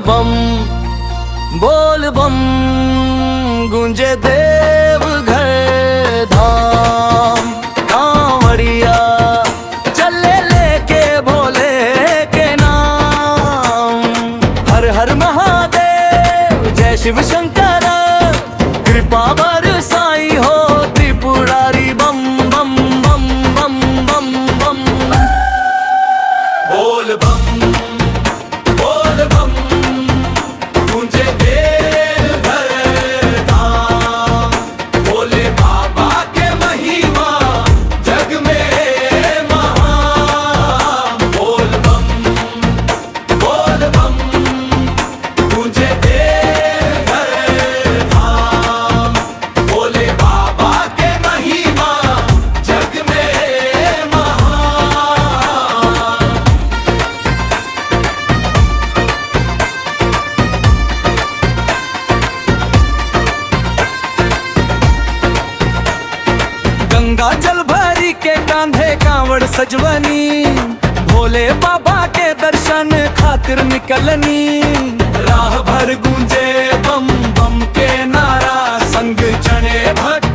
बम बोल बम, गूंजे देव घर धाम। कांवड़िया चले लेके भोले के नाम, हर हर महादेव जय शिव शंकर, कृपा बरसाई हो त्रिपुरारी। बम बम बम बम बम बम बोल बम बोल बम, गूंजे देव घर धाम। भोले बाबा के महिमा जग में महान। बोल बम गूंजे देव घर धाम। भोले बाबा के महिमा जग में महान। गंगा जल भरी के कांधे कांवड़ सजवनी, भोले बाबा के दर्शन खातिर निकलनी। राह भर गूंजे बम बम के नारा, संग चढ़े भक्त